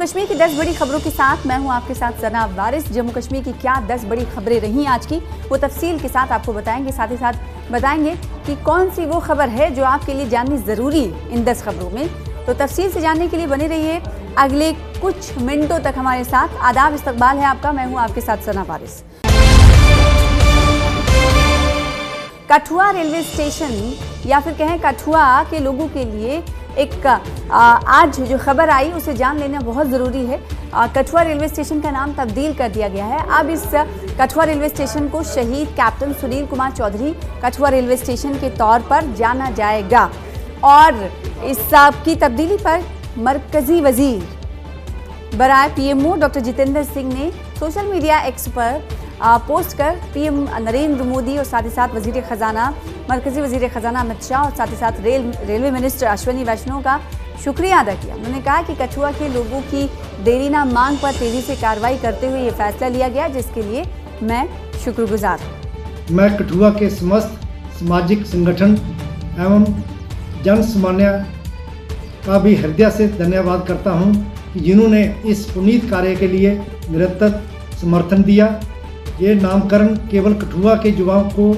कश्मीर की 10 बड़ी खबरों के साथ मैं हूं आपके साथ सना वारिस। जम्मू कश्मीर की क्या 10 बड़ी खबरें रही आज की, वो तफसील के साथ आपको बताएंगे। साथ ही साथ बताएंगे कि कौन सी वो खबर है जो आपके लिए जाननी ज़रूरी इन 10 खबरों में। तो तफसील से जानने के लिए बने रहिए अगले कुछ मिनटों तक हमारे साथ। आदाब, इस्तकबाल है आपका, मैं हूँ आपके साथ सना वारिस। कठुआ रेलवे स्टेशन या फिर कहें कठुआ के लोगों के लिए एक आज जो खबर आई उसे जान लेना बहुत ज़रूरी है। कठुआ रेलवे स्टेशन का नाम तब्दील कर दिया गया है। अब इस कठुआ रेलवे स्टेशन को शहीद captain Sunil Kumar Chaudhary Kathua railway station के तौर पर जाना जाएगा। और इस की तब्दीली पर मरकजी वजीर बराए पीएमओ डॉक्टर जितेंद्र सिंह ने सोशल मीडिया एक्स पर पोस्ट कर पीएम नरेंद्र मोदी और साथ ही साथ वजीर खजाना मरकजी वजीर खजाना अमित शाह और साथ ही साथ रेलवे मिनिस्टर अश्विनी वैष्णव का शुक्रिया अदा किया। उन्होंने कहा कि कठुआ के लोगों की देरीना मांग पर तेजी से कार्रवाई करते हुए ये फैसला लिया गया, जिसके लिए मैं शुक्रगुजार हूँ। मैं कठुआ के समस्त सामाजिक संगठन एवं जन सामान्य का भी हृदय से धन्यवाद करता हूँ कि जिन्होंने इस पुनीत कार्य के लिए निरंतर समर्थन दिया। ये नामकरण केवल कठुआ के युवाओं को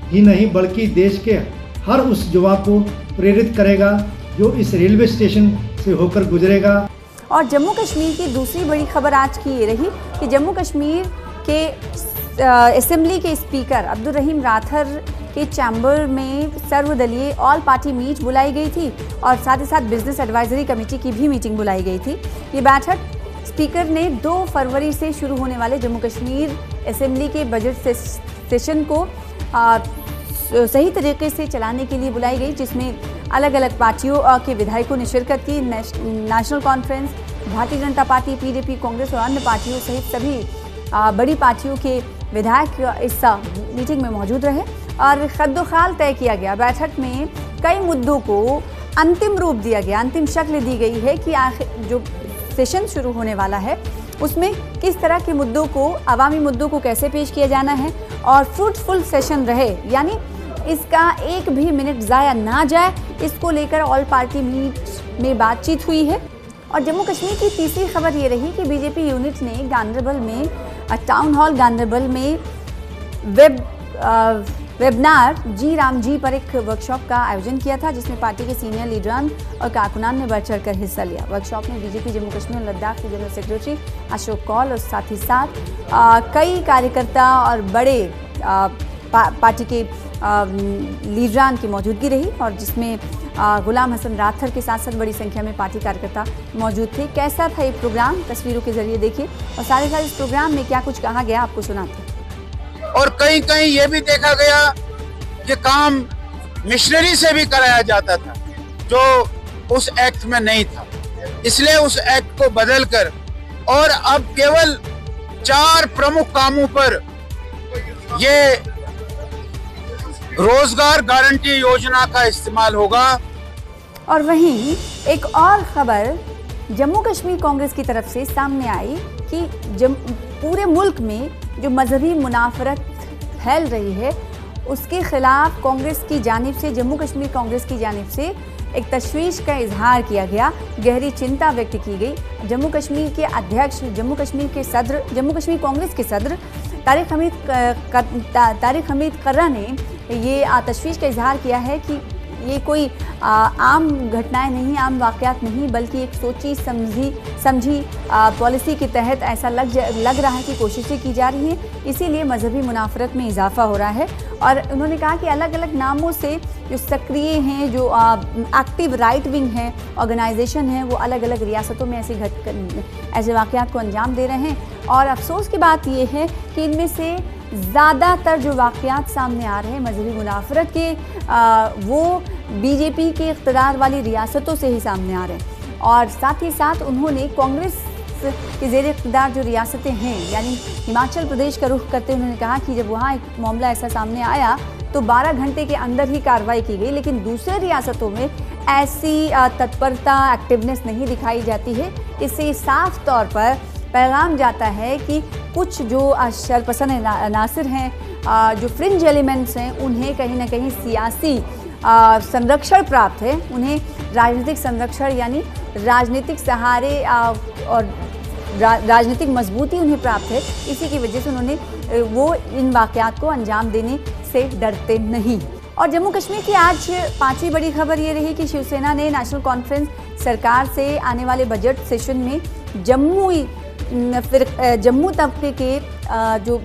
ही नहीं बल्कि देश के हर उस युवा को प्रेरित करेगा जो इस रेलवे स्टेशन से होकर गुजरेगा। और जम्मू कश्मीर की दूसरी बड़ी खबर आज की ये रही कि जम्मू कश्मीर के असेंबली के स्पीकर अब्दुल रहीम राठर के चैम्बर में सर्वदलीय ऑल पार्टी मीट बुलाई गई थी और साथ ही साथ बिजनेस एडवाइजरी कमेटी की भी मीटिंग बुलाई गई थी। ये बैठक स्पीकर ने 2 फरवरी से शुरू होने वाले जम्मू कश्मीर असेंबली के बजट सेशन को सही तरीके से चलाने के लिए बुलाई गई, जिसमें अलग अलग पार्टियों के विधायकों ने शिरकत की। National conference, Bharatiya Janata party, PDP, Congress और अन्य पार्टियों सहित सभी बड़ी पार्टियों के विधायक इस मीटिंग में मौजूद रहे और खद्दोखाल तय किया गया। बैठक में कई मुद्दों को अंतिम रूप दिया गया, अंतिम शक्ल दी गई है कि आखिर जो सेशन शुरू होने वाला है उसमें किस तरह के मुद्दों को, अवामी मुद्दों को कैसे पेश किया जाना है और फ्रूटफुल सेशन रहे, यानी इसका एक भी मिनट ज़ाया ना जाए, इसको लेकर ऑल पार्टी मीट में बातचीत हुई है। और जम्मू कश्मीर की तीसरी खबर ये रही कि बीजेपी यूनिट ने गांधरबल में टाउन हॉल गांधरबल में वेबनार जी राम जी पर एक वर्कशॉप का आयोजन किया था, जिसमें पार्टी के सीनियर लीडरान और कारकुनान ने बढ़ चढ़कर हिस्सा लिया। वर्कशॉप में बीजेपी जम्मू कश्मीर और लद्दाख के जनरल सेक्रेटरी अशोक कौल और साथ ही साथ कई कार्यकर्ता और बड़े पार्टी के लीडरान की मौजूदगी रही और जिसमें गुलाम हसन राठर के साथ साथ बड़ी संख्या में पार्टी कार्यकर्ता मौजूद थे। कैसा था ये प्रोग्राम, तस्वीरों के जरिए देखिए और साथ ही साथ इस प्रोग्राम में क्या कुछ कहा गया आपको सुनाते हैं। और कहीं कहीं ये भी देखा गया कि काम मिशनरी से भी कराया जाता था जो उस एक्ट में नहीं था, इसलिए उस एक्ट को बदलकर और अब केवल 4 प्रमुख कामों पर ये रोजगार गारंटी योजना का इस्तेमाल होगा। और वहीं एक और खबर जम्मू कश्मीर कांग्रेस की तरफ से सामने आई कि पूरे मुल्क में जो मजहबी मुनाफरत फैल रही है उसके खिलाफ कांग्रेस की जानिब से, जम्मू कश्मीर कांग्रेस की जानिब से एक तशवीश का इजहार किया गया, गहरी चिंता व्यक्त की गई। जम्मू कश्मीर के अध्यक्ष, जम्मू कश्मीर कांग्रेस के सदर तारिक हमीद कर्रा ने ये तशवीश का इजहार किया है कि ये कोई आम घटनाएं नहीं, आम वाक़यात नहीं, बल्कि एक सोची समझी पॉलिसी के तहत ऐसा लग रहा है कि कोशिशें की जा रही हैं, इसीलिए मजहबी मुनाफरत में इजाफा हो रहा है। और उन्होंने कहा कि अलग अलग नामों से जो सक्रिय हैं, जो एक्टिव राइट विंग हैं, ऑर्गेनाइजेशन हैं, वो अलग अलग रियासतों में ऐसे वाक़यात को अंजाम दे रहे हैं। और अफसोस की बात ये है कि इनमें से ज़्यादातर जो वाक़यात सामने आ रहे हैं मजहबी मुनाफरत के, वो बीजेपी के इक़्तिदार वाली रियासतों से ही सामने आ रहे हैं। और साथ ही साथ उन्होंने कांग्रेस के ज़ेर इक़्तिदार जो रियासतें हैं, यानी हिमाचल प्रदेश का रुख करते उन्होंने कहा कि जब वहाँ एक मामला ऐसा सामने आया तो 12 घंटे के अंदर ही कार्रवाई की गई, लेकिन दूसरे रियासतों में ऐसी तत्परता, एक्टिवनेस नहीं दिखाई जाती है। इससे साफ तौर पर पैगाम जाता है कि कुछ जो शरपसंद अनासिर हैं, जो फ्रिंज एलिमेंट्स हैं, उन्हें कहीं ना कहीं सियासी संरक्षण प्राप्त है, उन्हें राजनीतिक संरक्षण यानी राजनीतिक सहारे और राजनीतिक मजबूती उन्हें प्राप्त है। इसी की वजह से उन्होंने वो इन वाक़यात को अंजाम देने से डरते नहीं। और जम्मू कश्मीर की आज पांचवी बड़ी खबर ये रही कि शिवसेना ने नेशनल कॉन्फ्रेंस सरकार से आने वाले बजट सेशन में जम्मू तबके के जो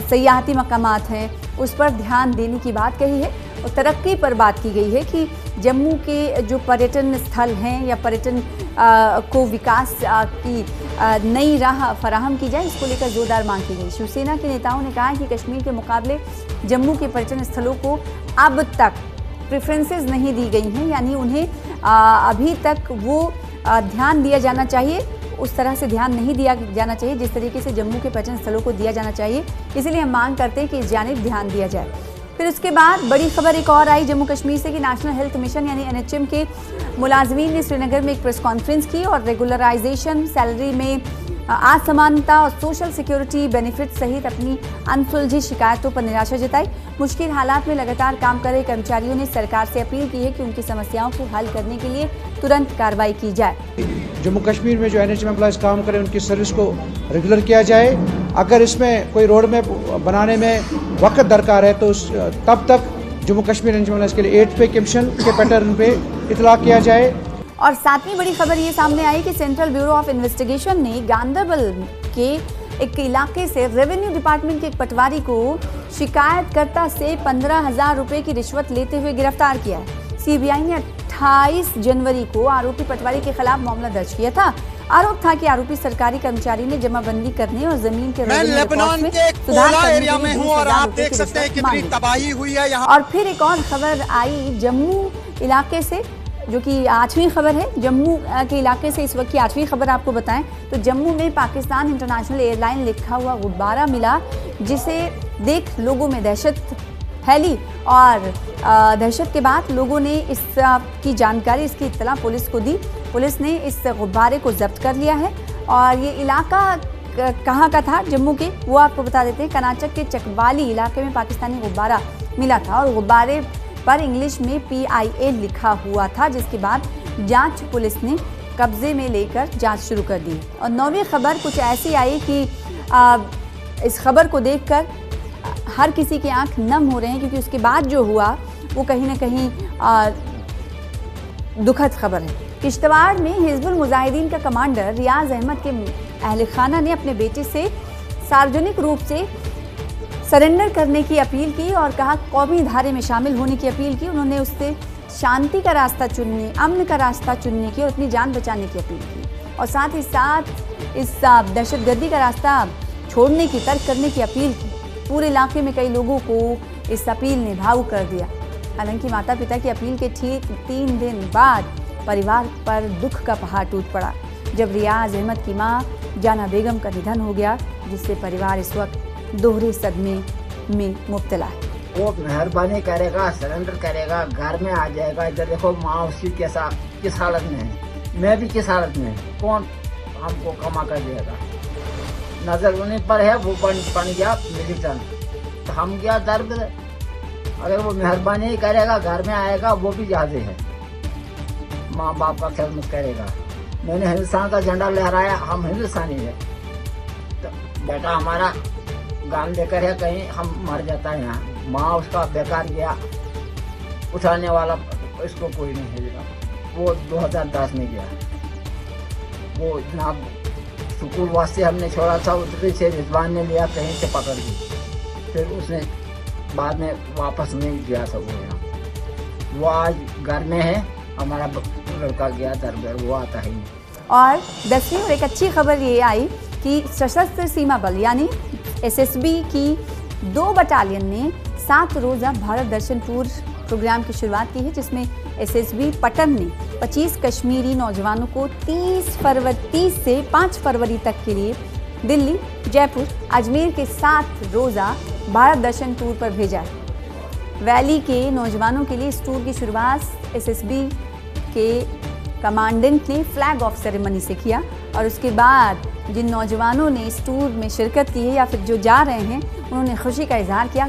सयाहती मकामात हैं उस पर ध्यान देने की बात कही है और तरक्की पर बात की गई है कि जम्मू के जो पर्यटन स्थल हैं या पर्यटन को विकास की नई राह फराहम की जाए, इसको लेकर जोरदार मांग की गई। शिवसेना के नेताओं ने कहा कि कश्मीर के मुकाबले जम्मू के पर्यटन स्थलों को अब तक प्रेफरेंसेस नहीं दी गई हैं, यानी उन्हें अभी तक वो ध्यान दिया जाना चाहिए, उस तरह से ध्यान नहीं दिया जाना चाहिए जिस तरीके से जम्मू के पर्यटन स्थलों को दिया जाना चाहिए। इसलिए हम मांग करते हैं कि इस जानिब ध्यान दिया जाए। फिर उसके बाद बड़ी खबर एक और आई जम्मू कश्मीर से कि नेशनल हेल्थ मिशन यानी NHM के मुलाजमीन ने श्रीनगर में एक प्रेस कॉन्फ्रेंस की और रेगुलराइजेशन, सैलरी में असमानता और सोशल सिक्योरिटी बेनिफिट सहित अपनी अनसुलझी शिकायतों पर निराशा जताई। मुश्किल हालात में लगातार काम कर रहे कर्मचारियों ने सरकार से अपील की है कि उनकी समस्याओं को हल करने के लिए तुरंत कार्रवाई की जाए। जम्मू कश्मीर में जो NHM एम्प्लॉयज़ काम करें उनकी सर्विस को रेगुलर किया जाए। अगर इसमें कोई रोड मैप बनाने में वक्त दरकार है तो तब तक जम्मू कश्मीर NHM एम्प्लॉयज़ के लिए 8 पे कमीशन के पैटर्न पे इतला किया जाए। और सातवीं बड़ी खबर ये सामने आई कि सेंट्रल ब्यूरो ऑफ इन्वेस्टिगेशन ने गांधरबल के एक इलाके से रेवेन्यू डिपार्टमेंट के एक पटवारी को शिकायतकर्ता से 15,000 रुपए की रिश्वत लेते हुए गिरफ्तार किया है। CBI ने 28 जनवरी को आरोपी पटवारी के खिलाफ मामला दर्ज किया था। आरोप था कि आरोपी सरकारी कर्मचारी ने जमाबंदी करने और जमीन के लेबनान के कोला एरिया में हूं और आप देख सकते हैं कितनी तबाही हुई है यहाँ। और फिर एक और खबर आई जम्मू इलाके से, जो कि 8वीं खबर है। जम्मू के इलाके से इस वक्त की 8वीं खबर आपको बताएं तो जम्मू में पाकिस्तान इंटरनेशनल एयरलाइन लिखा हुआ गुब्बारा मिला, जिसे देख लोगों में दहशत फैली और दहशत के बाद लोगों ने इसकी जानकारी, इसकी इत्तला पुलिस को दी। पुलिस ने इस गुब्बारे को जब्त कर लिया है और ये इलाका कहाँ का था जम्मू के, वो आपको बता देते हैं। कर्नाटक के चकवाली इलाके में पाकिस्तानी गुब्बारा मिला था और गुब्बारे पर इंग्लिश में PIA लिखा हुआ था, जिसके बाद जांच पुलिस ने कब्जे में लेकर जांच शुरू कर दी। और 9वीं खबर कुछ ऐसी आई कि इस खबर को देखकर हर किसी की आंख नम हो रहे हैं, क्योंकि उसके बाद जो हुआ वो कहीं ना कहीं दुखद खबर है। किश्तवाड़ में हिजबुल मुजाहिदीन का कमांडर रियाज अहमद के अहल खाना ने अपने बेटे से सार्वजनिक रूप से सरेंडर करने की अपील की और कहा कौमी धारे में शामिल होने की अपील की। उन्होंने उससे शांति का रास्ता चुनने, अमन का रास्ता चुनने की और अपनी जान बचाने की अपील की और साथ ही साथ इस दहशतगर्दी का रास्ता छोड़ने की, तर्क करने की अपील की। पूरे इलाके में कई लोगों को इस अपील ने भावुक कर दिया। हालांकि माता पिता की अपील के ठीक 3 दिन बाद परिवार पर दुख का पहाड़ टूट पड़ा जब रियाज अहमद की मां जाना बेगम का निधन हो गया, जिससे परिवार इस वक्त दोहरे सदमे में मुब्तला है। वो मेहरबानी करेगा, सरेंडर करेगा, घर में आ जाएगा। इधर देखो माँ उसकी कैसा किस हालत में है, मैं भी किस हालत में, कौन हमको कमा कर देगा। नजर उन्हीं पर है, वो बन गया मिलिटेंट, तो हम क्या दर्द। अगर वो मेहरबानी करेगा, घर में आएगा, वो भी ज्यादा है। माँ बाप का खिदमत करेगा। मैंने हिंदुस्तान का झंडा लहराया, हम हिंदुस्तानी है। तो बेटा हमारा गान लेकर है, कहीं हम मर जाता है यहाँ। माँ उसका बेकार गया, उठाने वाला इसको कोई नहीं है। वो 2010 में गया। वो जनाब स्कूल वास्ते हमने छोड़ा था, उतरी से रिजवान ने लिया कहीं से पकड़ दी, फिर उसने बाद में वापस नहीं गया था। वो यहाँ वो आज घर में है, हमारा लड़का गया दरबार, वो आता ही नहीं। और 10वीं और एक अच्छी खबर ये आई कि सशस्त्र सीमा बल यानी SSB की 2 बटालियन ने 7 रोज़ा भारत दर्शन टूर प्रोग्राम की शुरुआत की है, जिसमें SSB पटन ने 25 कश्मीरी नौजवानों को 30 से 5 फरवरी तक के लिए दिल्ली, जयपुर, अजमेर के 7 रोज़ा भारत दर्शन टूर पर भेजा है। वैली के नौजवानों के लिए इस टूर की शुरुआत SSB के कमांडेंट ने फ्लैग ऑफ सेरेमनी से किया और उसके बाद जिन नौजवानों ने इस टूर में शिरकत की है या फिर जो जा रहे हैं, उन्होंने खुशी का इजहार किया।